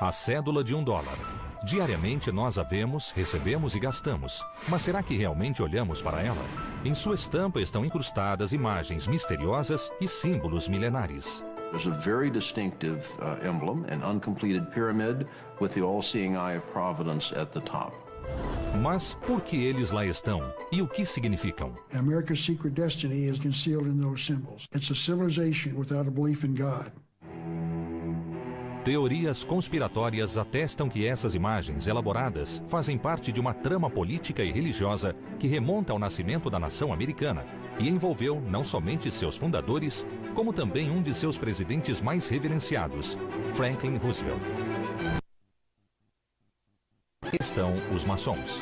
A cédula de $1. Diariamente nós a vemos, recebemos e gastamos. Mas será que realmente olhamos para ela? Em sua estampa estão incrustadas imagens misteriosas e símbolos milenares. There's a very distinctive emblem, an uncompleted pyramid with the all-seeing eye of Providence at the top. Mas por que eles lá estão? E o que significam? America's secret destiny is concealed in those symbols. It's a civilization without a belief in God. Teorias conspiratórias atestam que essas imagens elaboradas fazem parte de uma trama política e religiosa que remonta ao nascimento da nação americana e envolveu não somente seus fundadores, como também um de seus presidentes mais reverenciados, Franklin Roosevelt. Estão os maçons.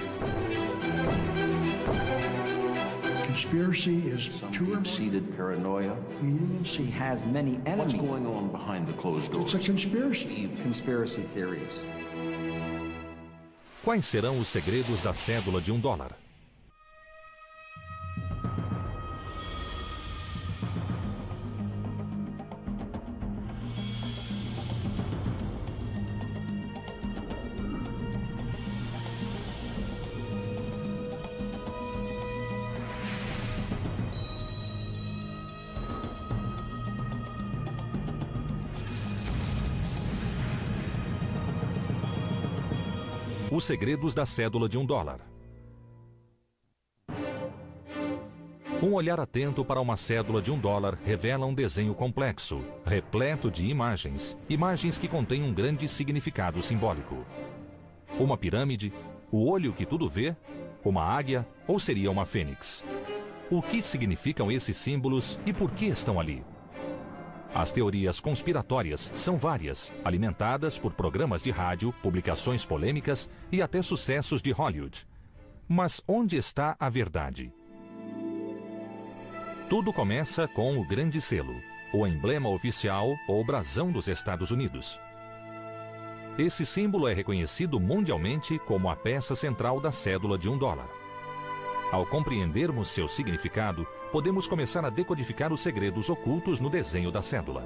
Conspiracy is Deep-seated paranoia. He has many enemies. What's going on behind the closed doors? It's a conspiracy. Conspiracy theories. Quais serão os segredos da cédula de $1? Os segredos da cédula de $1. Um olhar atento para uma cédula de $1 revela um desenho complexo, repleto de imagens, imagens que contêm um grande significado simbólico. Uma pirâmide, o olho que tudo vê, uma águia ou seria uma fênix? O que significam esses símbolos e por que estão ali? As teorias conspiratórias são várias, alimentadas por programas de rádio, publicações polêmicas e até sucessos de Hollywood. Mas onde está a verdade? Tudo começa com o Grande Selo, o emblema oficial ou brasão dos Estados Unidos. Esse símbolo é reconhecido mundialmente como a peça central da cédula de $1. Ao compreendermos seu significado, podemos começar a decodificar os segredos ocultos no desenho da cédula.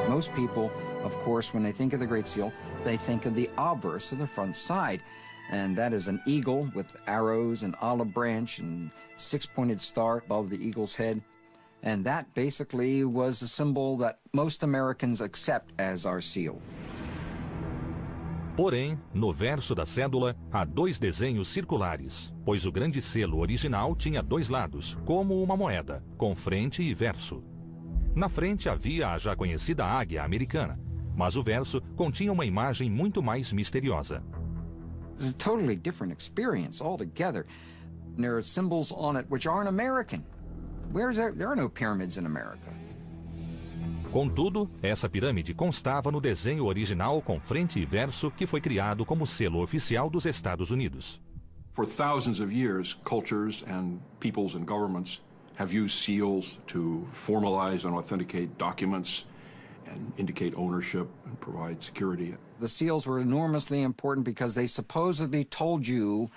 Most people, of course, when they think of the Great Seal, they think of the obverse of the front side. And that is an eagle with arrows and olive branch and six-pointed star above the eagle's head. And that basically was a symbol that most Americans accept as our seal. Porém, no verso da cédula, há 2 desenhos circulares, pois o Grande Selo original tinha 2 lados, como uma moeda, com frente e verso. Na frente havia a já conhecida águia americana, mas o verso continha uma imagem muito mais misteriosa. It's a totally different experience altogether. There are symbols on it which aren't American. There are no pyramids in America. Contudo, essa pirâmide constava no desenho original com frente e verso que foi criado como selo oficial dos Estados Unidos. For thousands of years, cultures and peoples and governments have used seals to formalize and authenticate documents and indicate ownership and provide security. The seals were enormously important because they supposedly told you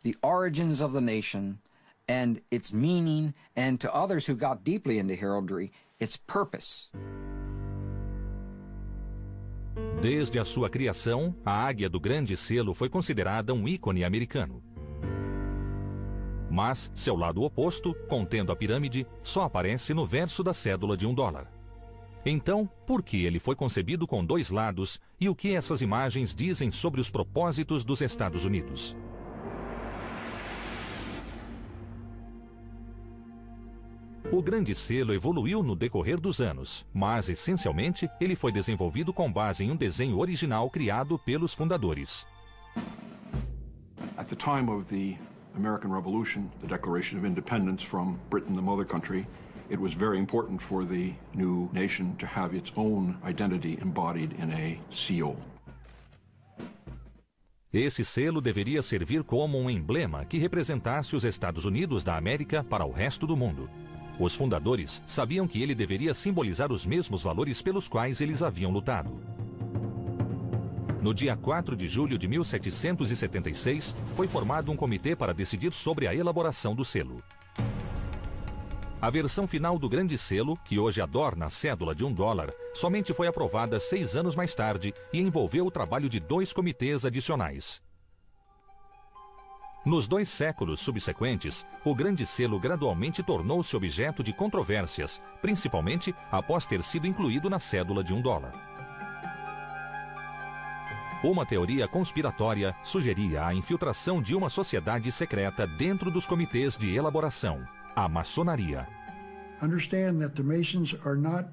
the origins of the nation and its meaning, and to others who got deeply into heraldry, its purpose. Desde a sua criação, a águia do Grande Selo foi considerada um ícone americano. Mas seu lado oposto, contendo a pirâmide, só aparece no verso da cédula de $1. Então, por que ele foi concebido com 2 lados e o que essas imagens dizem sobre os propósitos dos Estados Unidos? O Grande Selo evoluiu no decorrer dos anos, mas, essencialmente, ele foi desenvolvido com base em um desenho original criado pelos fundadores. At the time of the American Revolution, the Declaration of Independence from Britain, the mother country, it was very important for the new nation to have its own identity embodied in a seal. Esse selo deveria servir como um emblema que representasse os Estados Unidos da América para o resto do mundo. Os fundadores sabiam que ele deveria simbolizar os mesmos valores pelos quais eles haviam lutado. No dia 4 de julho de 1776, foi formado um comitê para decidir sobre a elaboração do selo. A versão final do Grande Selo, que hoje adorna a cédula de $1, somente foi aprovada 6 anos mais tarde e envolveu o trabalho de 2 comitês adicionais. Nos 2 séculos subsequentes, o Grande Selo gradualmente tornou-se objeto de controvérsias, principalmente após ter sido incluído na cédula de $1. Uma teoria conspiratória sugeria a infiltração de uma sociedade secreta dentro dos comitês de elaboração, a maçonaria. Understand that the Masons are not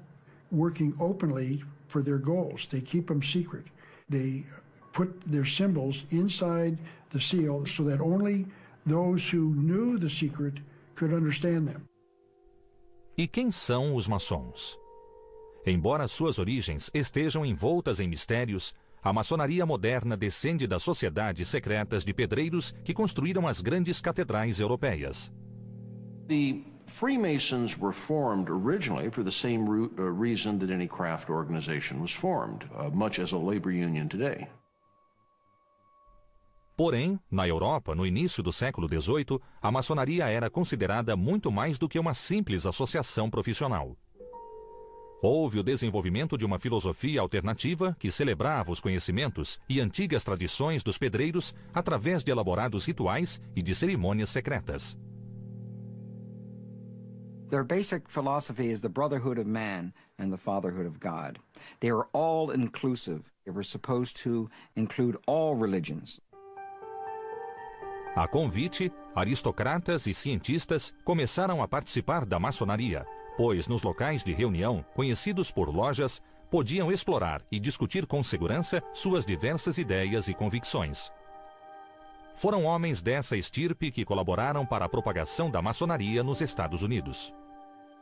working openly for their goals. They keep them secret. They put their symbols inside the seal so that only those who knew the secret could understand them. E quem são os maçons? Embora suas origens estejam envoltas em mistérios, a maçonaria moderna descende das sociedades secretas de pedreiros que construíram as grandes catedrais europeias. The Freemasons were formed originally for the same reason that any craft organization was formed, much as a labor union today. Porém, na Europa, no início do século XVIII, a maçonaria era considerada muito mais do que uma simples associação profissional. Houve o desenvolvimento de uma filosofia alternativa que celebrava os conhecimentos e antigas tradições dos pedreiros através de elaborados rituais e de cerimônias secretas. Their basic philosophy is the brotherhood of man and the fatherhood of God. They are all inclusive. They were supposed to include all religions. A convite, aristocratas e cientistas começaram a participar da maçonaria, pois nos locais de reunião, conhecidos por lojas, podiam explorar e discutir com segurança suas diversas ideias e convicções. Foram homens dessa estirpe que colaboraram para a propagação da maçonaria nos Estados Unidos.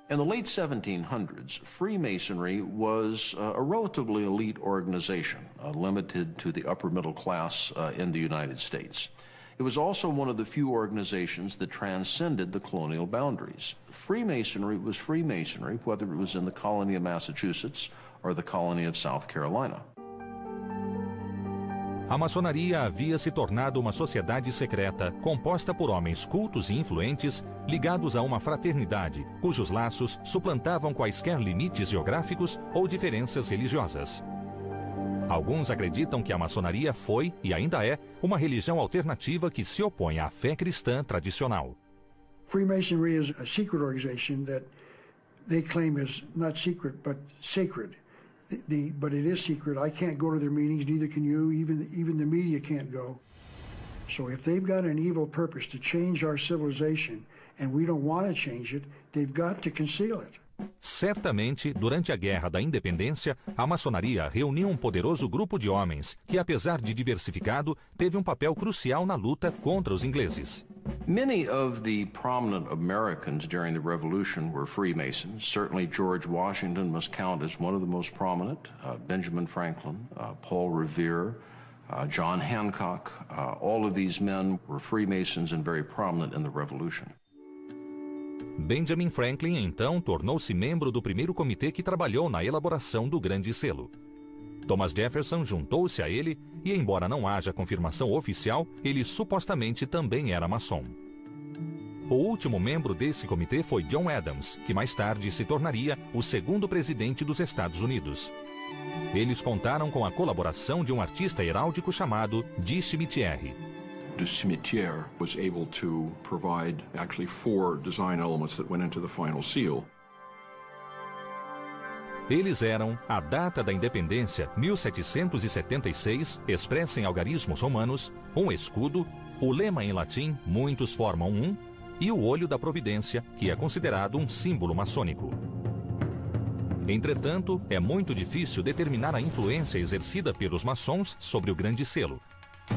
In the late 1700s, Freemasonry was a relatively elite organization, limited to the upper middle class in the United States. It was also one of the few organizations that transcended the colonial boundaries. Freemasonry was Freemasonry, whether it was in the colony of Massachusetts or the colony of South Carolina. A maçonaria havia se tornado uma sociedade secreta composta por homens cultos e influentes ligados a uma fraternidade cujos laços suplantavam quaisquer limites geográficos ou diferenças religiosas. Alguns acreditam que a maçonaria foi, e ainda é, uma religião alternativa que se opõe à fé cristã tradicional. Freemasonry is a secret organization that they claim is not secret but sacred. But it is secret. I can't go to their meetings, neither can you. Even the media can't go. So if they've got an evil purpose to change our civilization and we don't want to change it, they've got to conceal it. Certamente, durante a Guerra da Independência, a maçonaria reuniu um poderoso grupo de homens que, apesar de diversificado, teve um papel crucial na luta contra os ingleses. Many of the prominent Americans during the Revolution were Freemasons. Certainly George Washington must count as one of the most prominent. Benjamin Franklin, Paul Revere, John Hancock, all of these men were Freemasons and very prominent in the Revolution. Benjamin Franklin, então, tornou-se membro do primeiro comitê que trabalhou na elaboração do Grande Selo. Thomas Jefferson juntou-se a ele e, embora não haja confirmação oficial, ele supostamente também era maçom. O último membro desse comitê foi John Adams, que mais tarde se tornaria o segundo presidente dos Estados Unidos. Eles contaram com a colaboração de um artista heráldico chamado de Cimetière. De Cimetière was able to provide actually 4 design elements that went into the final seal. Eles eram a data da independência, 1776, expressa em algarismos romanos, um escudo, o lema em latim, muitos formam um, e o olho da providência, que é considerado um símbolo maçônico. Entretanto, é muito difícil determinar a influência exercida pelos maçons sobre o Grande Selo,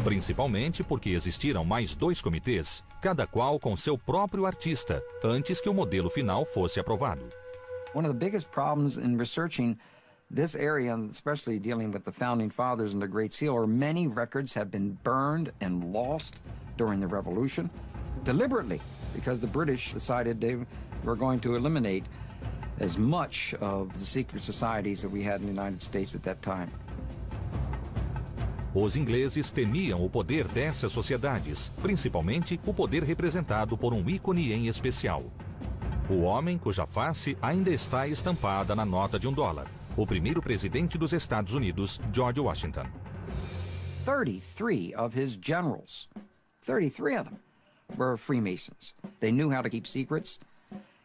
principalmente porque existiram mais 2 comitês, cada qual com seu próprio artista, antes que o modelo final fosse aprovado. One of the biggest problems in researching this area, especially dealing with the Founding Fathers and the Great Seal, are many records have been burned and lost during the Revolution, deliberately, because the British decided they were going to eliminate as much of the secret societies that we had in the United States at that time. Os ingleses temiam o poder dessas sociedades, principalmente o poder representado por um ícone em especial. o homem cuja face ainda está estampada na nota de $1, o primeiro presidente dos Estados Unidos, George Washington. 33 of his generals, 33 of them, were Freemasons. They knew how to keep secrets,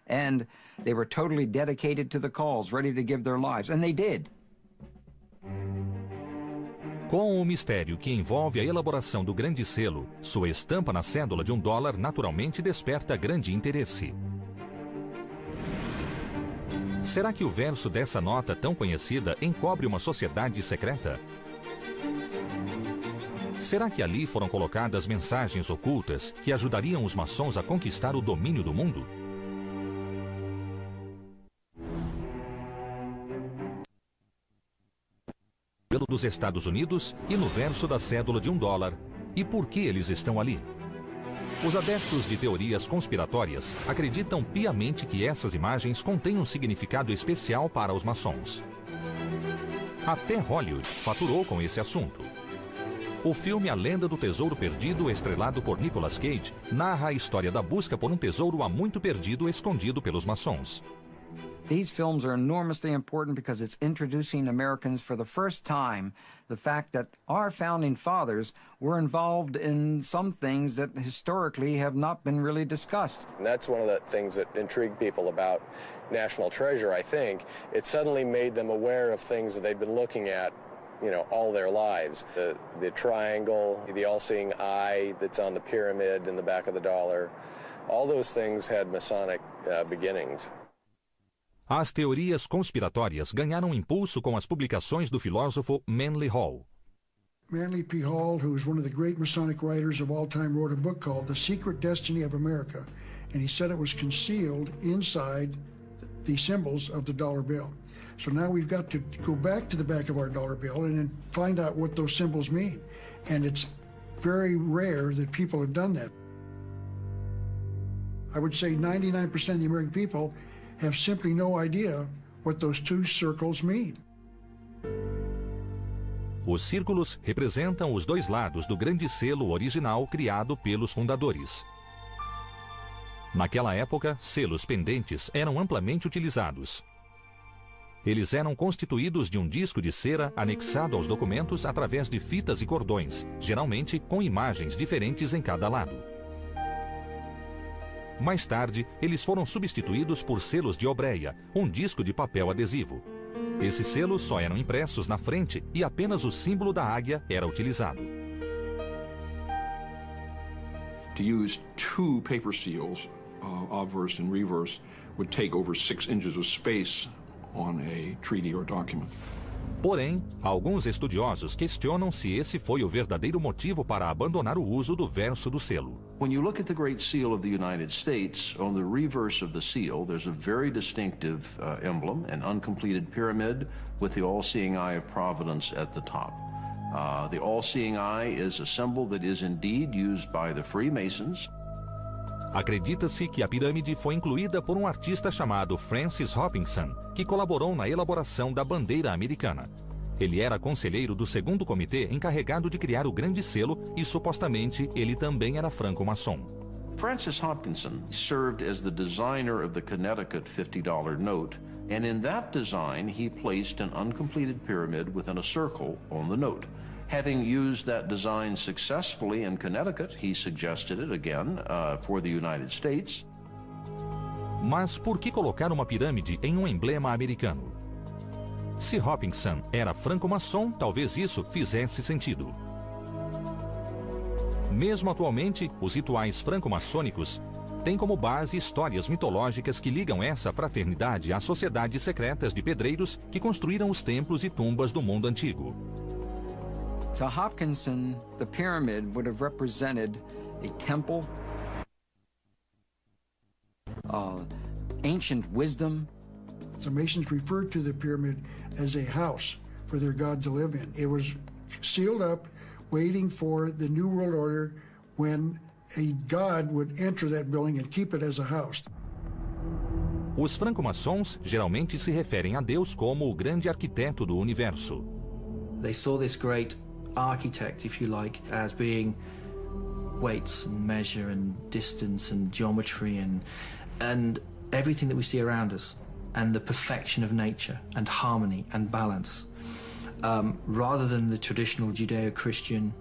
and they were totally dedicated to the cause, ready to give their lives, and they did. Com o mistério que envolve a elaboração do grande selo, sua estampa na cédula de $1 naturalmente desperta grande interesse. Será que o verso dessa nota tão conhecida encobre uma sociedade secreta? Será que ali foram colocadas mensagens ocultas que ajudariam os maçons a conquistar o domínio do mundo? Pelo dos Estados Unidos e no verso da cédula de $1. E por que eles estão ali? Os adeptos de teorias conspiratórias acreditam piamente que essas imagens contêm um significado especial para os maçons. Até Hollywood faturou com esse assunto. O filme A Lenda do Tesouro Perdido, estrelado por Nicolas Cage, narra a história da busca por um tesouro há muito perdido escondido pelos maçons. These films are enormously important because it's introducing Americans for the first time the fact that our founding fathers were involved in some things that historically have not been really discussed. And that's one of the things that intrigued people about National Treasure, I think. It suddenly made them aware of things that they'd been looking at, you know, all their lives. The triangle, the all-seeing eye that's on the pyramid in the back of the dollar, all those things had Masonic beginnings. As teorias conspiratórias ganharam impulso com as publicações do filósofo Manly Hall. Manly P. Hall, who is one of the great Masonic writers of all time, wrote a book called The Secret Destiny of America, and he said it was concealed inside the symbols of the dollar bill. So now we've got to go back to the back of our dollar bill and then find out what those symbols mean. And it's very rare that people have done that. I would say 99% of the American people have simply no idea what those two circles mean. Os círculos representam os dois lados do grande selo original criado pelos fundadores. Naquela época, selos pendentes eram amplamente utilizados. Eles eram constituídos de um disco de cera anexado aos documentos através de fitas e cordões, geralmente com imagens diferentes em cada lado. Mais tarde, eles foram substituídos por selos de obreia, um disco de papel adesivo. Esses selos só eram impressos na frente e apenas o símbolo da águia era utilizado. To use two paper seals, obverse and reverse, would take over 6 inches of space on a treaty or document. Porém, alguns estudiosos questionam se esse foi o verdadeiro motivo para abandonar o uso do verso do selo. When you look at the Great Seal of the United States, on the reverse of the seal, there's a very distinctive emblem, an uncompleted pyramid with the all-seeing eye of Providence at the top. The all-seeing eye is a symbol that is indeed used by the Freemasons. Acredita-se que a pirâmide foi incluída por um artista chamado Francis Hopkinson, que colaborou na elaboração da bandeira americana. Ele era conselheiro do segundo comitê encarregado de criar o grande selo e supostamente ele também era franco-maçom. Francis Hopkinson served as the designer of the Connecticut $50 note, and in that design he placed an uncompleted pyramid within a circle on the note. Having used that design successfully in Connecticut, he suggested it again for the United States. Mas por que colocar uma pirâmide em um emblema americano? Se Hopkinson era franco-maçom, talvez isso fizesse sentido. Mesmo atualmente, os rituais franco-maçônicos têm como base histórias mitológicas que ligam essa fraternidade às sociedades secretas de pedreiros que construíram os templos e tumbas do mundo antigo. To Hopkinson, the pyramid would have represented a temple, ancient wisdom. The Masons referred to the pyramid as a house for their God to live in. It was sealed up, waiting for the New World Order when a God would enter that building and keep it as a house. Os franco-maçons geralmente se referem a Deus como o grande arquiteto do universo. They saw this great architect, if you like, as being weights and measure and distance and geometry and everything that we see around us and the perfection of nature and harmony and balance, rather than the traditional Judeo-Christian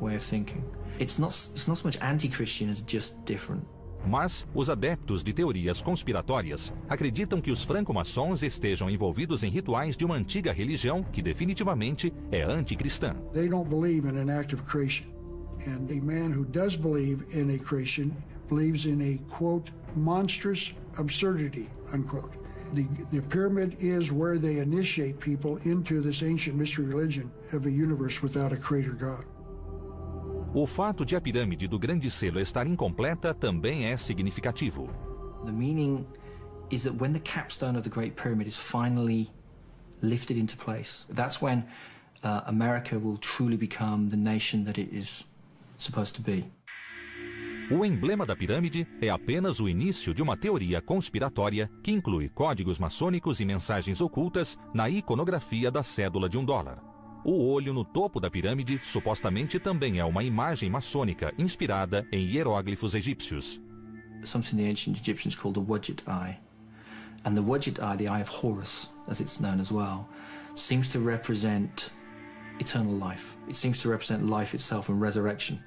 way of thinking. It's not so much anti-Christian as just different. Mas os adeptos de teorias conspiratórias acreditam que os franco-maçons estejam envolvidos em rituais de uma antiga religião que definitivamente é anticristã. They don't believe in an act of creation. And a man who does believe in a creation believes in a, quote, monstrous absurdity, unquote. The pyramid is where they initiate people into this ancient mystery religion of a universe without a creator God. O fato de a pirâmide do Grande Selo estar incompleta também é significativo. The meaning is that when the capstone of the Great Pyramid is finally lifted into place, that's when America will truly become the nation that it is supposed to be. O emblema da pirâmide é apenas o início de uma teoria conspiratória que inclui códigos maçônicos e mensagens ocultas na iconografia da cédula de $1. O olho no topo da pirâmide supostamente também é uma imagem maçônica inspirada em hieróglifos egípcios. Something the ancient Egyptians called the Wadjet Eye. And the Wadjet Eye, the Eye of Horus, as it's known as well, seems to represent eternal life. It seems to represent life itself and resurrection.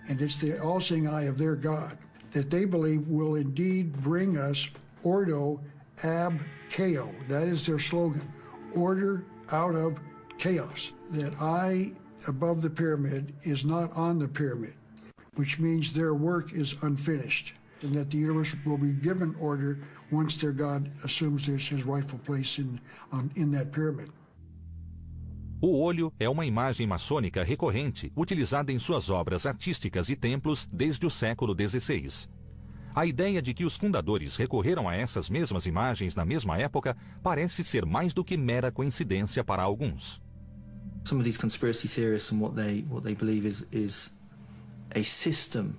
And it's the all-seeing eye of their God that they believe will indeed bring us Ordo ab Chao. That is their slogan, order out of chaos. That eye above the pyramid is not on the pyramid, which means their work is unfinished, and that the universe will be given order once their God assumes his rightful place in that pyramid. O olho é uma imagem maçônica recorrente utilizada em suas obras artísticas e templos desde o século XVI. A ideia de que os fundadores recorreram a essas mesmas imagens na mesma época parece ser mais do que mera coincidência para alguns. Some of these conspiracy theorists and what they believe is a system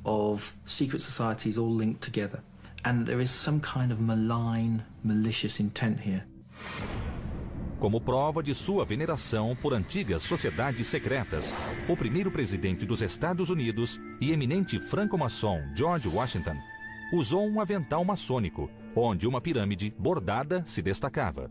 of secret societies all linked together, and there is some kind of malign, malicious intent here. Como prova de sua veneração por antigas sociedades secretas, o primeiro presidente dos Estados Unidos e eminente franco-maçom George Washington usou um avental maçônico, onde uma pirâmide bordada se destacava.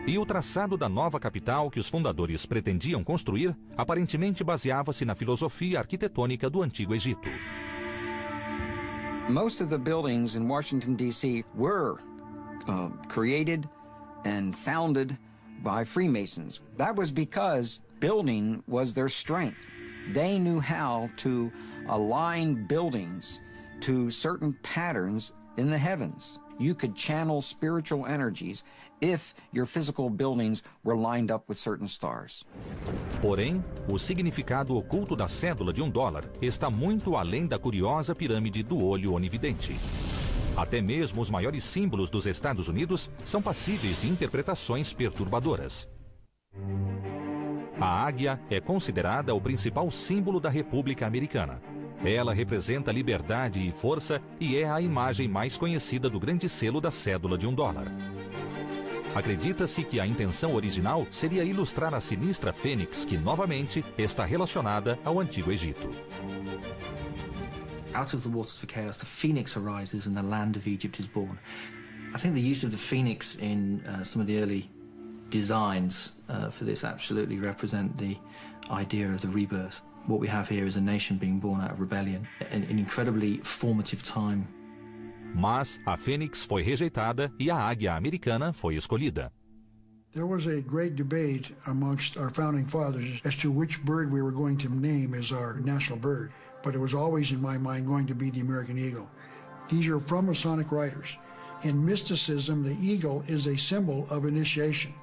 E o traçado da nova capital que os fundadores pretendiam construir aparentemente baseava-se na filosofia arquitetônica do Antigo Egito. Most of the buildings in Washington, D.C. were created and founded by Freemasons. That was because building was their strength. They knew how to align buildings to certain patterns in the heavens. You could channel spiritual energies if your physical buildings were lined up with certain stars. Porém, o significado oculto da cédula de $1 está muito além da curiosa pirâmide do olho onividente. Até mesmo os maiores símbolos dos Estados Unidos são passíveis de interpretações perturbadoras. A águia é considerada o principal símbolo da República Americana. Ela representa liberdade e força e é a imagem mais conhecida do grande selo da cédula de $1. Acredita-se que a intenção original seria ilustrar a sinistra fênix que, novamente, está relacionada ao Antigo Egito. Out of the waters for chaos, the phoenix arises and the land of Egypt is born. I think the use of the phoenix in some of the early designs for this absolutely represent the idea of the rebirth. What we have here is a nation being born out of rebellion, an incredibly formative time. Mas a fênix foi rejeitada e a águia americana foi escolhida. There was a great debate amongst our founding fathers as to which bird we were going to name as our national bird, but it was always in my mind going to be the American eagle. These are from Masonic writers. In mysticism, the eagle is a symbol of initiation.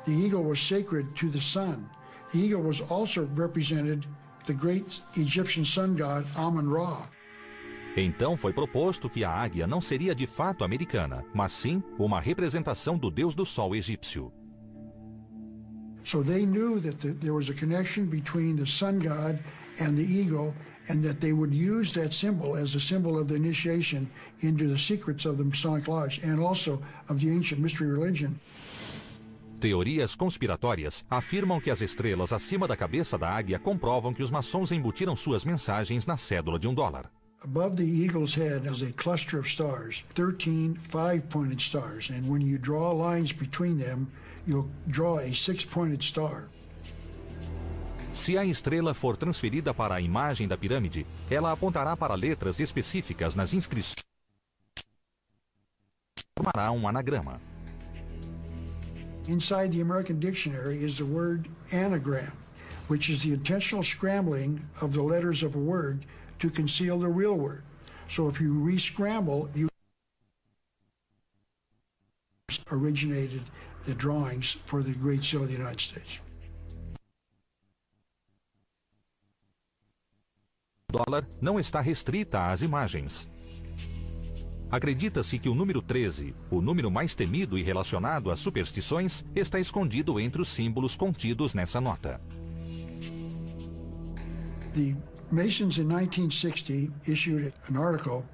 The eagle was sacred to the sun. The eagle was also represented the great Egyptian sun god Amun-Ra. Então foi proposto que a águia não seria de fato americana, mas sim uma representação do deus do sol egípcio. So they knew that there was a connection between the sun god and the eagle, and that they would use that symbol as a symbol of the initiation into the secrets of the Masonic Lodge and also of the ancient mystery religion. Teorias conspiratórias afirmam que as estrelas acima da cabeça da águia comprovam que os maçons embutiram suas mensagens na cédula de $1. Above the eagle's head is a cluster of stars, 13 5-pointed stars, and when you draw lines between them, you'll draw a 6-pointed star. Se a estrela for transferida para a imagem da pirâmide, ela apontará para letras específicas nas inscrições e formará um anagrama. Inside the American dictionary is the word anagram, which is the intentional scrambling of the letters of a word to conceal the real word. So if you re-scramble, you originated the drawings for the Great Seal of the United States. O dólar não está restrita às imagens. Acredita-se que o número 13, o número mais temido e relacionado às superstições, está escondido entre os símbolos contidos nessa nota. The Masons in 1960 issued an article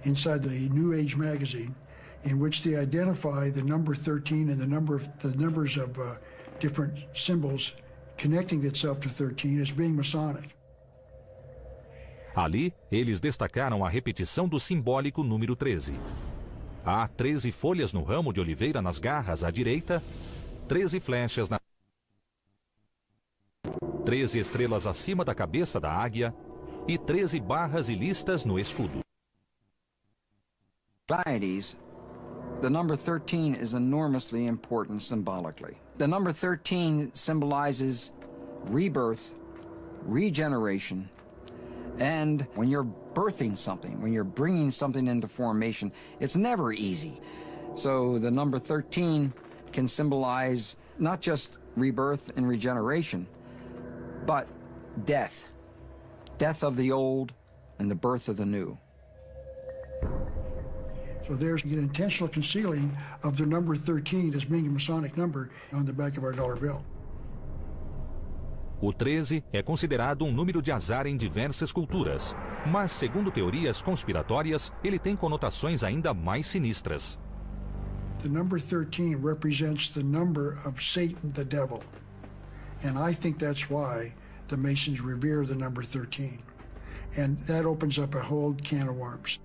inside the New Age magazine in which they identify the number 13 and the numbers of different symbols connecting itself to 13 as being Masonic. Ali, eles destacaram a repetição do simbólico número 13. Há 13 folhas no ramo de oliveira nas garras à direita, 13 flechas na 13 estrelas acima da cabeça da águia e 13 barras e listas no escudo. Societies, the number 13 is enormously important symbolically. The number 13 symbolizes rebirth, regeneration, and when you're birthing something, when you're bringing something into formation, it's never easy. So the number 13 can symbolize not just rebirth and regeneration, but death. Death of the old and the birth of the new. So there's an intentional concealing of the number 13 as being a Masonic number on the back of our dollar bill. O 13 é considerado um número de azar em diversas culturas, mas, segundo teorias conspiratórias, ele tem conotações ainda mais sinistras. The number 13 represents the number of Satan, the devil. And I think that's why the Masons revere the number 13. And that opens up a whole can of worms.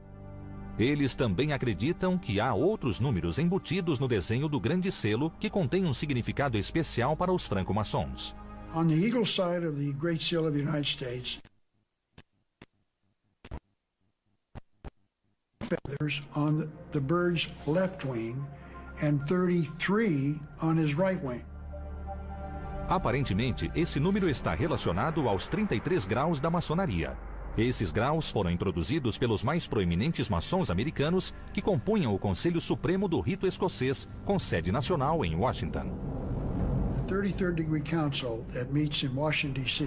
Eles também acreditam que há outros números embutidos no desenho do grande selo que contém um significado especial para os franco-maçons. On the eagle side of the Great Seal of the United States, feathers on the bird's left wing and 33 on his right wing. Aparentemente, esse número está relacionado aos 33 graus da maçonaria. Esses graus foram introduzidos pelos mais proeminentes maçons americanos que compunham o Conselho Supremo do Rito Escocês, com sede nacional em Washington. The 33rd Degree Council that meets in Washington, D.C.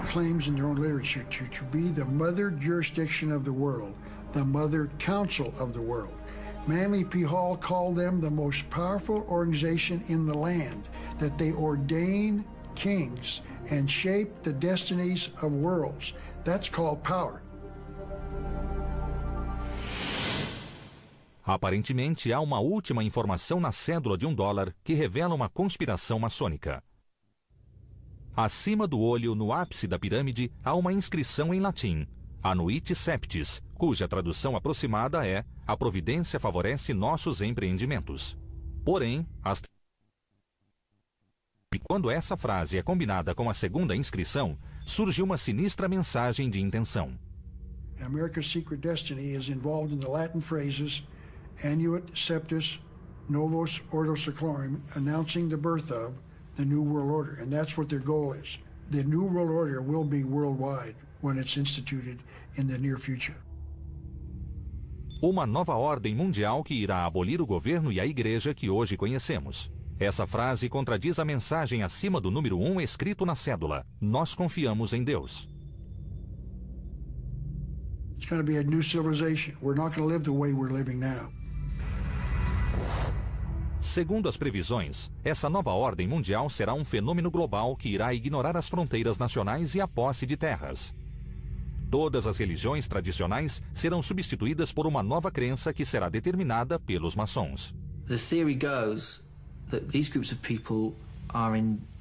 claims in their own literature to be the mother jurisdiction of the world, the mother council of the world. Manly P. Hall called them the most powerful organization in the land, that they ordain kings and shape the destinies of worlds. That's called power. Aparentemente, há uma última informação na cédula de $1 que revela uma conspiração maçônica. Acima do olho, no ápice da pirâmide, há uma inscrição em latim, Anuit Septis, cuja tradução aproximada é "A providência favorece nossos empreendimentos". Porém, e quando essa frase é combinada com a segunda inscrição, surge uma sinistra mensagem de intenção. America's secret destiny is involved in the Latin phrases Annuit Septis Novos Ordo Seclorum, announcing the birth of the New World Order, and that's what their goal is. The New World Order will be worldwide when it's instituted in the near future. Uma nova ordem mundial que irá abolir o governo e a igreja que hoje conhecemos. Essa frase contradiz a mensagem acima do número 1 escrito na cédula. Nós confiamos em Deus. It's going to be a new civilization. We're not going to live the way we're living now. Segundo as previsões, essa nova ordem mundial será um fenômeno global que irá ignorar as fronteiras nacionais e a posse de terras. Todas as religiões tradicionais serão substituídas por uma nova crença que será determinada pelos maçons. The theory goes that these groups of people are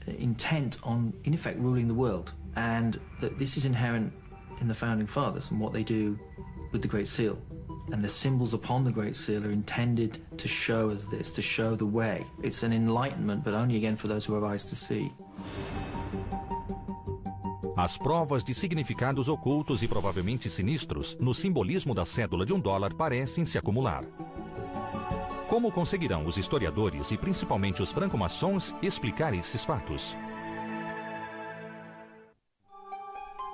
intent on, in effect, ruling the world, and that this is inherent in the Founding Fathers and what they do with the Great Seal. And the symbols upon the Great Seal are intended to show us this, to show the way. It's an enlightenment, but only again for those who have eyes to see. As provas de significados ocultos e provavelmente sinistros no simbolismo da cédula de $1 parecem se acumular. Como conseguirão os historiadores e principalmente os franco-maçons explicar esses fatos?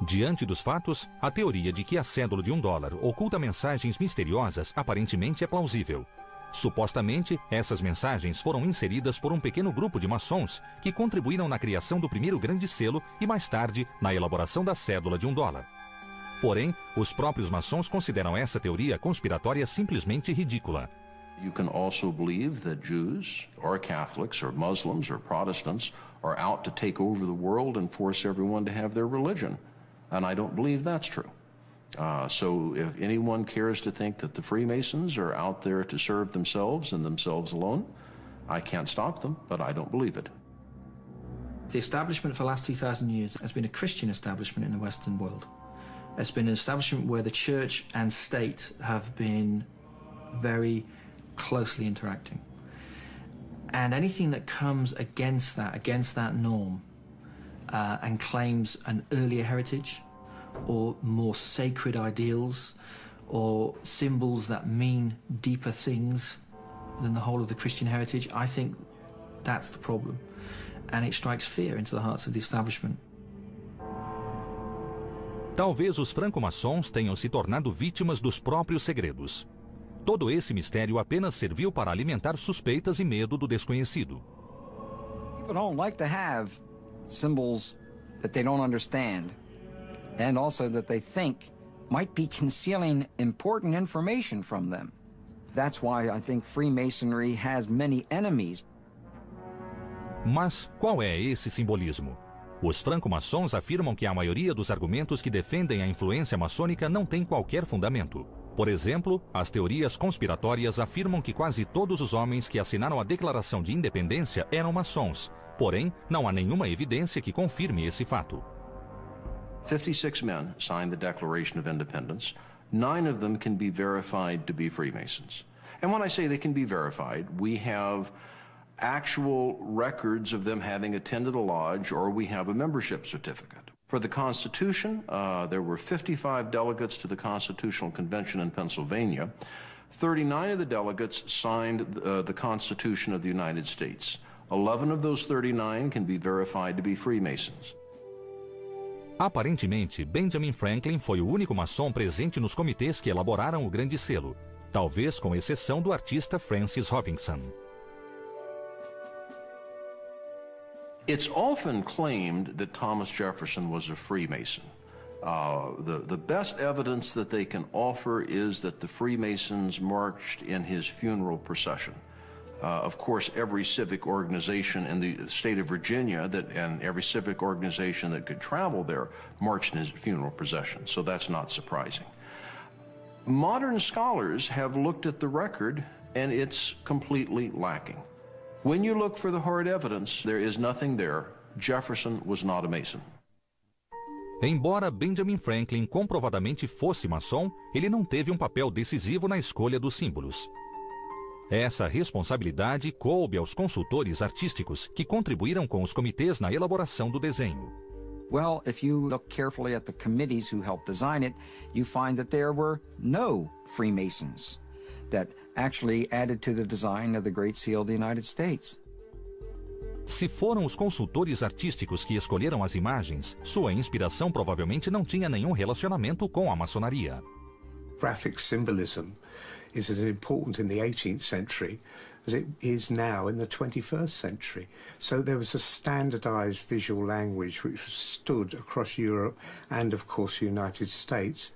Diante dos fatos, a teoria de que a cédula de $1 oculta mensagens misteriosas aparentemente é plausível. Supostamente, essas mensagens foram inseridas por um pequeno grupo de maçons que contribuíram na criação do primeiro grande selo e mais tarde na elaboração da cédula de $1. Porém, os próprios maçons consideram essa teoria conspiratória simplesmente ridícula. You can also believe that Jews or Catholics or Muslims or Protestants are out to take over the world and force everyone to have their religion. And I don't believe that's true. So if anyone cares to think that the Freemasons are out there to serve themselves and themselves alone, I can't stop them, but I don't believe it. The establishment for the last 2,000 years has been a Christian establishment in the Western world. It's been an establishment where the church and state have been very closely interacting. And anything that comes against that norm, and claims an earlier heritage or more sacred ideals or symbols that mean deeper things than the whole of the Christian heritage, I think that's the problem. And it strikes fear into the hearts of the establishment. Talvez os franco-maçons tenham se tornado vítimas dos próprios segredos. Todo esse mistério apenas serviu para alimentar suspeitas e medo do desconhecido. People don't like to have symbols that they don't understand, and also that they think might be concealing important information from them. That's why I think Freemasonry has many enemies. Mas qual é esse simbolismo? Os franco-maçons afirmam que a maioria dos argumentos que defendem a influência maçônica não tem qualquer fundamento. Por exemplo, as teorias conspiratórias afirmam que quase todos os homens que assinaram a Declaração de Independência eram maçons. Porém, não há nenhuma evidência que confirme esse fato. 56 men signed the Declaration of Independence. 9 of them can be verified to be Freemasons. And when I say they can be verified, we have actual records of them having attended a lodge, or we have a membership certificate. For the Constitution, there were 55 delegates to the Constitutional Convention in Pennsylvania. 39 of the delegates signed the Constitution of the United States. 11 of those 39 can be verified to be Freemasons. Aparentemente, Benjamin Franklin foi o único maçom presente nos comitês que elaboraram o Grande Selo, talvez com exceção do artista Francis Hopkinson. It's often claimed that Thomas Jefferson was a Freemason. The best evidence that they can offer is that the Freemasons marched in his funeral procession. Of course, every civic organization in the state of Virginia and every civic organization that could travel there marched in his funeral procession, so that's not surprising. Modern scholars have looked at the record, and it's completely lacking. When you look for the hard evidence, there is nothing there. Jefferson was not a Mason. Embora Benjamin Franklin comprovadamente fosse maçom, ele não teve um papel decisivo na escolha dos símbolos. Essa responsabilidade coube aos consultores artísticos que contribuíram com os comitês na elaboração do desenho. Well, if you look carefully at the committees who helped design it, you find that there were no Freemasons that actually added to the design of the Great Seal of the United States. Se foram os consultores artísticos que escolheram as imagens, sua inspiração provavelmente não tinha nenhum relacionamento com a maçonaria. Graphic symbolism is as important in the 18th century as it is now in the 21st century. So there was a standardized visual language which stood across Europe and, of course, the United States.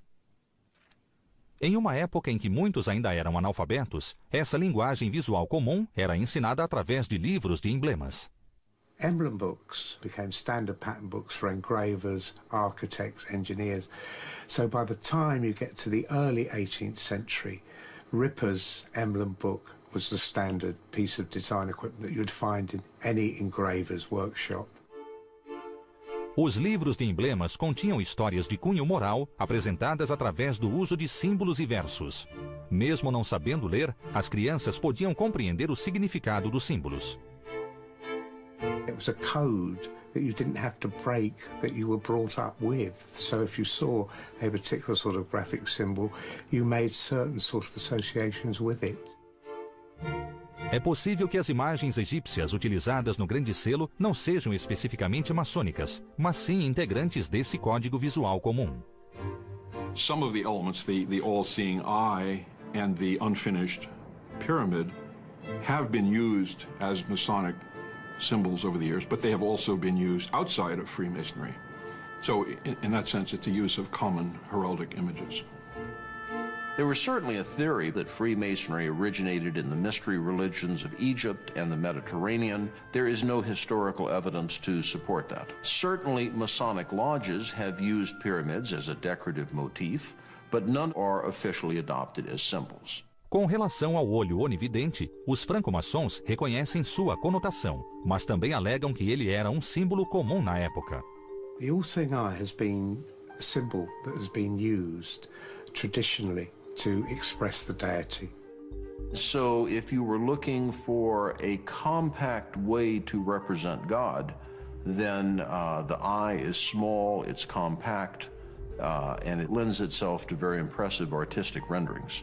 Em uma época em que muitos ainda eram analfabetos, essa linguagem visual comum era ensinada através de livros de emblemas. Emblem books became standard pattern books for engravers, architects, engineers. So by the time you get to the early 18th century, Ripper's emblem book was the standard piece of design equipment that you'd find in any engraver's workshop. Os livros de emblemas continham histórias de cunho moral apresentadas através do uso de símbolos e versos. Mesmo não sabendo ler, as crianças podiam compreender o significado dos símbolos. It was a code that you didn't have to break, that you were brought up with. So if you saw a particular sort of graphic symbol, you made certain sort of associations with it. É possível que as imagens egípcias utilizadas no Grande Selo não sejam especificamente maçônicas, mas sim integrantes desse código visual comum. Some of the elements, the all-seeing eye and the unfinished pyramid, have been used as Masonic symbols over the years, but they have also been used outside of Freemasonry. So in that sense, it's a use of common heraldic images. There was certainly a theory that Freemasonry originated in the mystery religions of Egypt and the Mediterranean. There is no historical evidence to support that. Certainly, Masonic lodges have used pyramids as a decorative motif, but none are officially adopted as symbols. Com relação ao olho onividente, os franco-maçons reconhecem sua conotação, mas também alegam que ele era um símbolo comum na época. The all-seeing eye has been a symbol that has been used traditionally to express the deity. So if you were looking for a compact way to represent God, then the eye is small, it's compact, and it lends itself to very impressive artistic renderings.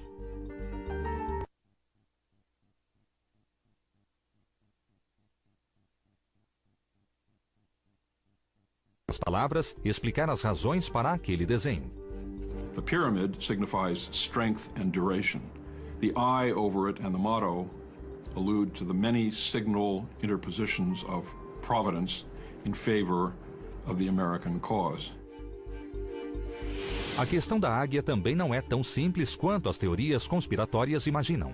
As palavras, explicar as razões para aquele desenho. The pyramid signifies strength and duration. The eye over it and the motto allude to the many signal interpositions of providence in favor of the American cause. A questão da águia também não é tão simples quanto as teorias conspiratórias imaginam.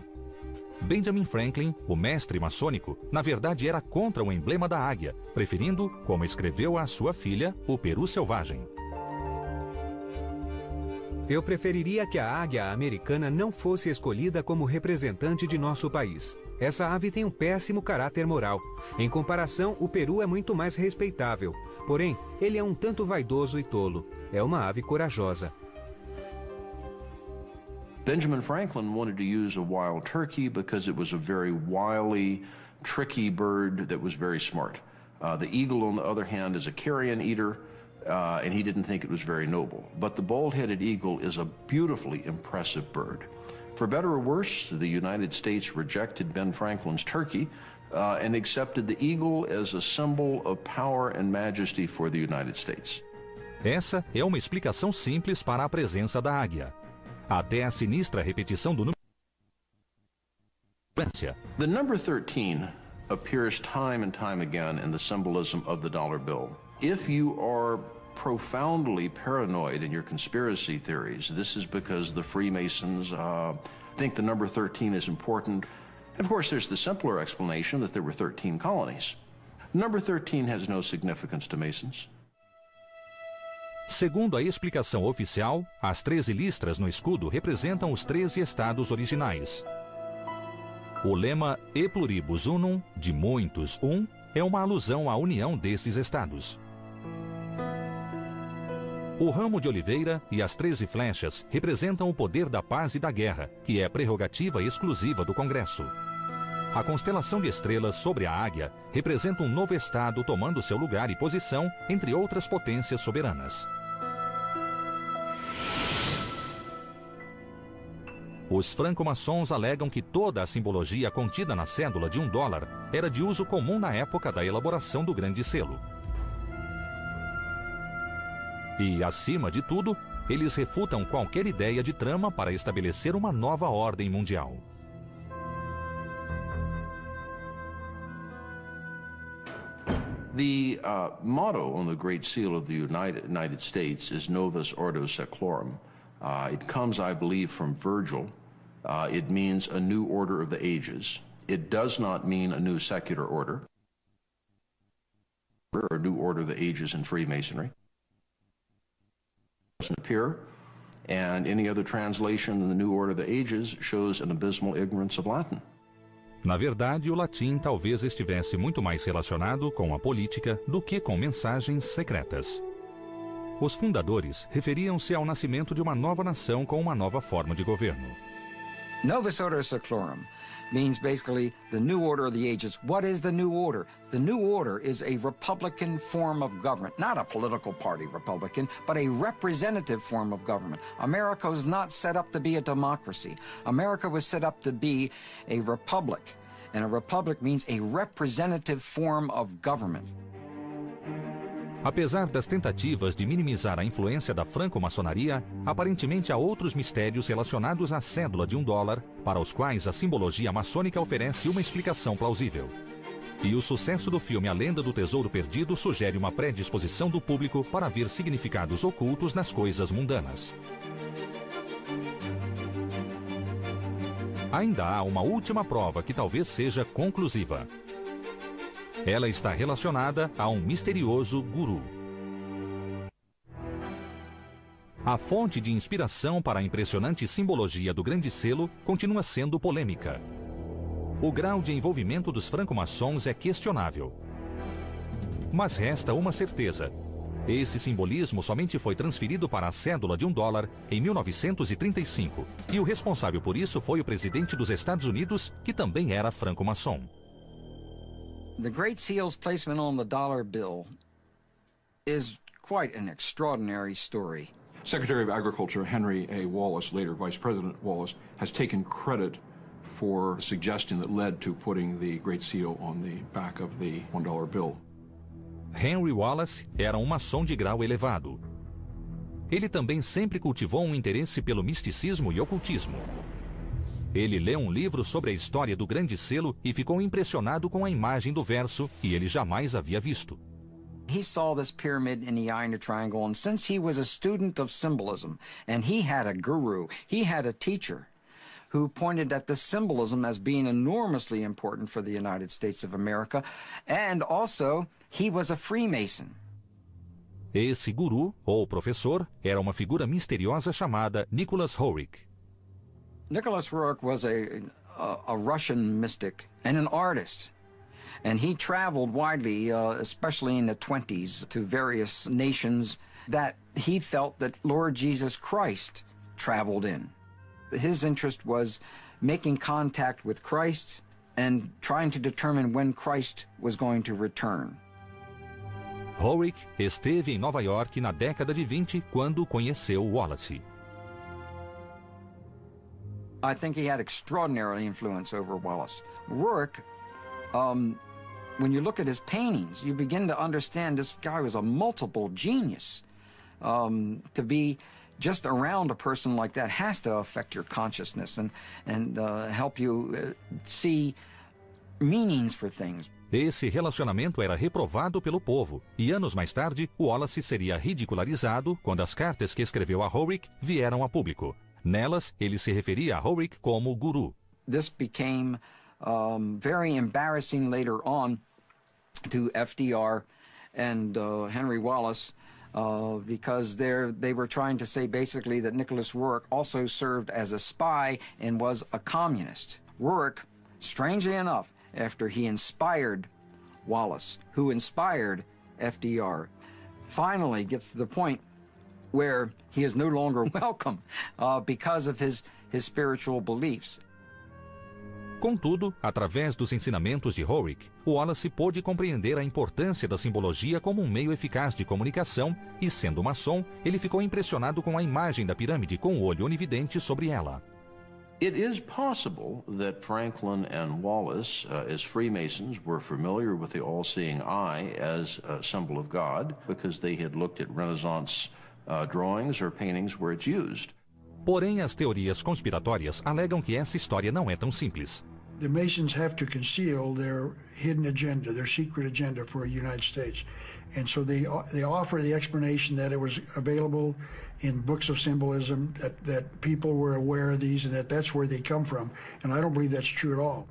Benjamin Franklin, o mestre maçônico, na verdade era contra o emblema da águia, preferindo, como escreveu a sua filha, o peru selvagem. Eu preferiria que a águia americana não fosse escolhida como representante de nosso país. Essa ave tem um péssimo caráter moral. Em comparação, o peru é muito mais respeitável. Porém, ele é um tanto vaidoso e tolo. É uma ave corajosa. Benjamin Franklin wanted to use a wild turkey because it was a very wily, tricky bird that was very smart. The eagle, on the other hand, is a carrion eater, and he didn't think it was very noble. But the bald-headed eagle is a beautifully impressive bird. For better or worse, the United States rejected Ben Franklin's turkey and accepted the eagle as a symbol of power and majesty for the United States. Essa é uma explicação simples para a presença da águia. Até a sinistra repetição do número. The number 13 appears time and time again in the symbolism of the dollar bill. If you are profoundly paranoid in your conspiracy theories, this is because the Freemasons think the number 13 is important. And of course, there's the simpler explanation that there were 13 colonies. Number 13 has no significance to Masons. Segundo a explicação oficial, as 13 listras no escudo representam os 13 estados originais. O lema E pluribus unum, de muitos um, é uma alusão à união desses estados. O ramo de oliveira e as 13 flechas representam o poder da paz e da guerra, que é prerrogativa exclusiva do Congresso. A constelação de estrelas sobre a águia representa um novo estado tomando seu lugar e posição entre outras potências soberanas. Os franco-maçons alegam que toda a simbologia contida na cédula de $1 era de uso comum na época da elaboração do Grande Selo. E, acima de tudo, eles refutam qualquer ideia de trama para estabelecer uma nova ordem mundial. The motto on the Great Seal of the United States is Novus Ordo Seclorum. It comes, I believe, from Virgil. It means a new order of the ages. It does not mean a new secular order or a new order of the ages in Freemasonry. It doesn't appear, and any other translation in the new order of the ages shows an abysmal ignorance of Latin. Na verdade, o latim talvez estivesse muito mais relacionado com a política do que com mensagens secretas. Os fundadores referiam-se ao nascimento de uma nova nação com uma nova forma de governo. Novus Ordo Seclorum means basically the new order of the ages. What is the new order? The new order is a republican form of government, not a political party Republican, but a representative form of government. America was not set up to be a democracy. America was set up to be a republic, and a republic means a representative form of government. Apesar das tentativas de minimizar a influência da franco-maçonaria, aparentemente há outros mistérios relacionados à cédula de $1, para os quais a simbologia maçônica oferece uma explicação plausível. E o sucesso do filme A Lenda do Tesouro Perdido sugere uma predisposição do público para ver significados ocultos nas coisas mundanas. Ainda há uma última prova que talvez seja conclusiva. Ela está relacionada a um misterioso guru. A fonte de inspiração para a impressionante simbologia do Grande Selo continua sendo polêmica. O grau de envolvimento dos franco-maçons é questionável. Mas resta uma certeza. Esse simbolismo somente foi transferido para a cédula de $1 em 1935, e o responsável por isso foi o presidente dos Estados Unidos, que também era franco-maçom. The Great Seal's placement on the dollar bill is quite an extraordinary story. Secretary of Agriculture Henry A. Wallace, later Vice President Wallace, has taken credit for the suggestion that led to putting the Great Seal on the back of the $1 bill. Henry Wallace era um maçom de grau elevado. Ele também sempre cultivou um interesse pelo misticismo e ocultismo. Ele leu um livro sobre a história do Grande Selo e ficou impressionado com a imagem do verso que ele jamais havia visto. He saw this pyramid in the eye in the triangle, and since he was a student of symbolism, and he had a guru, he had a teacher who pointed at the symbolism as being enormously important for the United States of America, and also he was a Freemason. Esse guru, ou professor, era uma figura misteriosa chamada Nicholas Roerich. Nicholas Roerich was a Russian mystic and an artist. And he traveled widely, especially in the 20s, to various nations that he felt that Lord Jesus Christ traveled in. His interest was making contact with Christ and trying to determine when Christ was going to return. Roerich esteve em Nova York na década de 20 quando conheceu Wallace. I think he had extraordinary influence over Wallace. Roerich, when you look at his paintings, you begin to understand this guy was a multiple genius. To be just around a person like that has to affect your consciousness and help you see meanings for things. Esse relacionamento era reprovado pelo povo, e anos mais tarde, Wallace seria ridicularizado quando as cartas que escreveu a Roerich vieram a público. Nelas, ele se referia a Roerich como guru. This became very embarrassing later on to FDR and Henry Wallace because they were trying to say basically that Nicholas Roerich also served as a spy and was a communist. Roerich, strangely enough, after he inspired Wallace, who inspired FDR, finally gets to the point where he is no longer welcome because of his spiritual beliefs. Contudo, através dos ensinamentos de Roerich, Wallace pôde compreender a importância da simbologia como um meio eficaz de comunicação e, sendo maçom, ele ficou impressionado com a imagem da pirâmide com o olho onividente sobre ela. It is possible that Franklin and Wallace, as Freemasons, were familiar with the all-seeing eye as a symbol of God because they had looked at Renaissance drawings or paintings where it's used. Porém, as teorias conspiratórias alegam que essa história não é tão simples. The Masons have to conceal their hidden agenda, their secret agenda for the United States. And so they offer the explanation that it was available in books of symbolism, that people were aware of these and that's where they come from. And I don't believe that's true at all.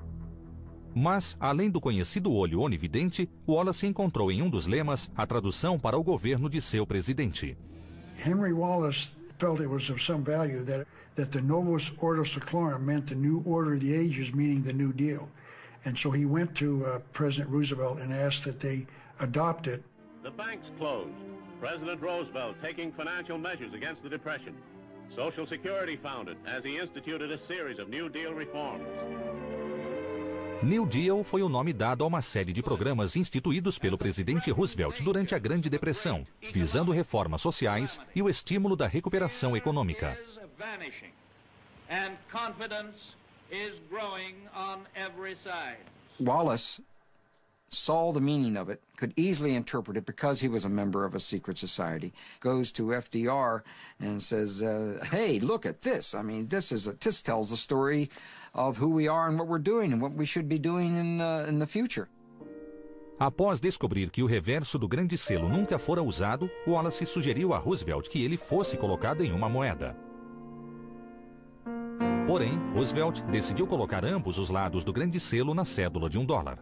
Mas, além do conhecido olho onividente, Wallace encontrou em um dos lemas a tradução para o governo de seu presidente. Henry Wallace felt it was of some value that the Novus Ordo Seclorum meant the new order of the ages, meaning the New Deal. And so he went to President Roosevelt and asked that they adopt it. The banks closed. President Roosevelt taking financial measures against the Depression. Social Security founded as he instituted a series of New Deal reforms. New Deal foi o nome dado a uma série de programas instituídos pelo presidente Roosevelt durante a Grande Depressão, visando reformas sociais e o estímulo da recuperação econômica. Wallace saw the meaning of it, could easily interpret it because he was a member of a secret society, goes to FDR and says, hey, look at this. I mean, this tells the story of who we are and what we're doing and what we should be doing in the future. Após descobrir que o reverso do grande selo nunca fora usado, Wallace sugeriu a Roosevelt que ele fosse colocado em uma moeda. Porém, Roosevelt decidiu colocar ambos os lados do grande selo na cédula de $1.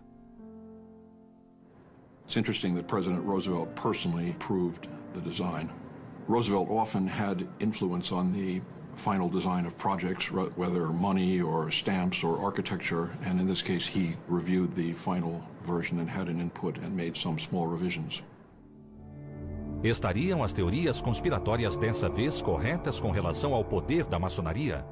It's interesting that President Roosevelt personally approved the design. Roosevelt often had influence on the final design of projects, whether money or stamps or architecture, and in this case he reviewed the final version and had an input and made some small revisions. Estariam as teorias conspiratórias dessa vez corretas com relação ao poder da maçonaria?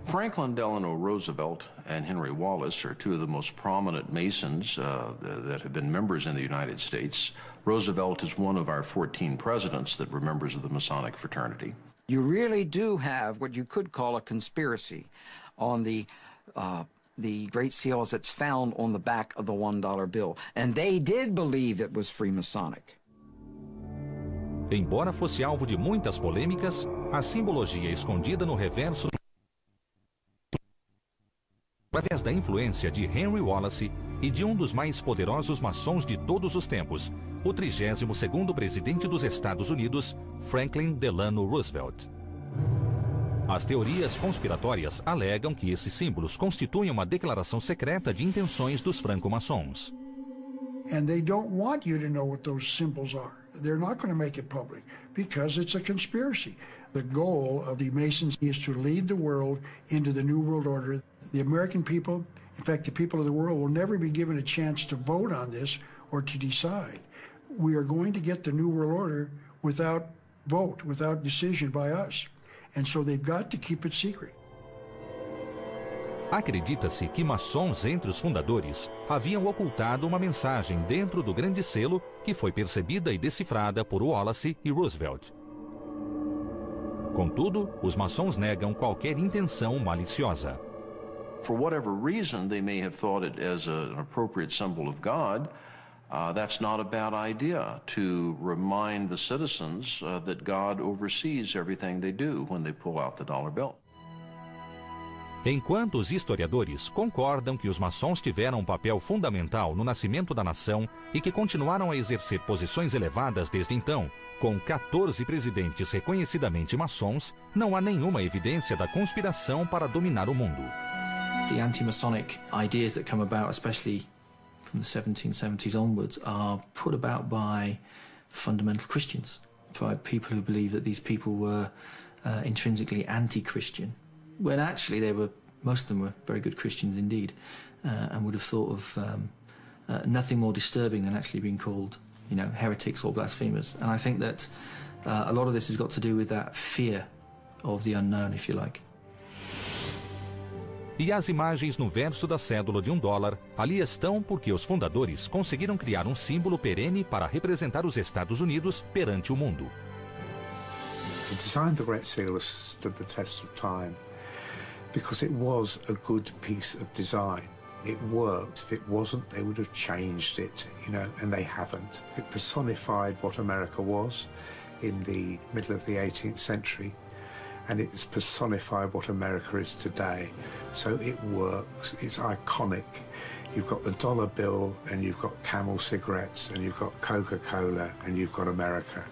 Franklin Delano Roosevelt and Henry Wallace are two of the most prominent Masons that have been members in the United States. Roosevelt is one of our 14 presidents that were members of the Masonic fraternity. You really do have what you could call a conspiracy on the Great Seal as it's found on the back of the $1 bill. And they did believe it was Freemasonic. Embora fosse alvo de muitas polêmicas, a simbologia escondida no reverso através da influência de Henry Wallace e de um dos mais poderosos maçons de todos os tempos, o 32º presidente dos Estados Unidos, Franklin Delano Roosevelt. As teorias conspiratórias alegam que esses símbolos constituem uma declaração secreta de intenções dos franco-maçons. And they don't want you to know what those symbols are. They're not going to make it public because it's a conspiracy. The goal of the Masons is to lead the world into the New World Order. The American people, in fact, the people of the world, will never be given a chance to vote on this or to decide. We are going to get the New World Order without vote, without decision by us. And so they've got to keep it secret. Acredita-se que maçons entre os fundadores haviam ocultado uma mensagem dentro do grande selo que foi percebida e decifrada por Wallace e Roosevelt. Contudo, os maçons negam qualquer intenção maliciosa. For whatever reason they may have thought it as an appropriate symbol of God, that's not a bad idea to remind the citizens that God oversees everything they do when they pull out the dollar bill. Enquanto os historiadores concordam que os maçons tiveram um papel fundamental no nascimento da nação e que continuaram a exercer posições elevadas desde então, com 14 presidentes reconhecidamente maçons, não há nenhuma evidência da conspiração para dominar o mundo. The anti-Masonic ideas that come about, especially from the 1770s onwards, are put about by fundamental Christians, by people who believe that these people were intrinsically anti-Christian, when actually most of them were very good Christians indeed, and would have thought of nothing more disturbing than actually being called, heretics or blasphemers. And I think that a lot of this has got to do with that fear of the unknown, if you like. E as imagens no verso da cédula de $1 ali estão porque os fundadores conseguiram criar um símbolo perene para representar os Estados Unidos perante o mundo. The design of the Great Seal has stood the test of time because it was a good piece of design. It worked. If it wasn't, they would have changed it, and they haven't. It personified what America was in the middle of the 18th century, and it's personified what America is today. So it works. It's iconic. You've got the dollar bill, and you've got Camel cigarettes, and you've got Coca-Cola, and you've got America.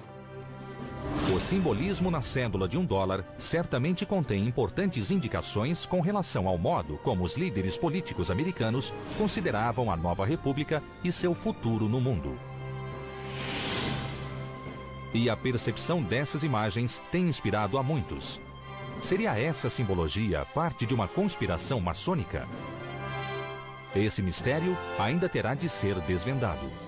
O simbolismo na cédula de $1 certamente contém importantes indicações com relação ao modo como os líderes políticos americanos consideravam a nova república e seu futuro no mundo. E a percepção dessas imagens tem inspirado a muitos. Seria essa simbologia parte de uma conspiração maçônica? Esse mistério ainda terá de ser desvendado.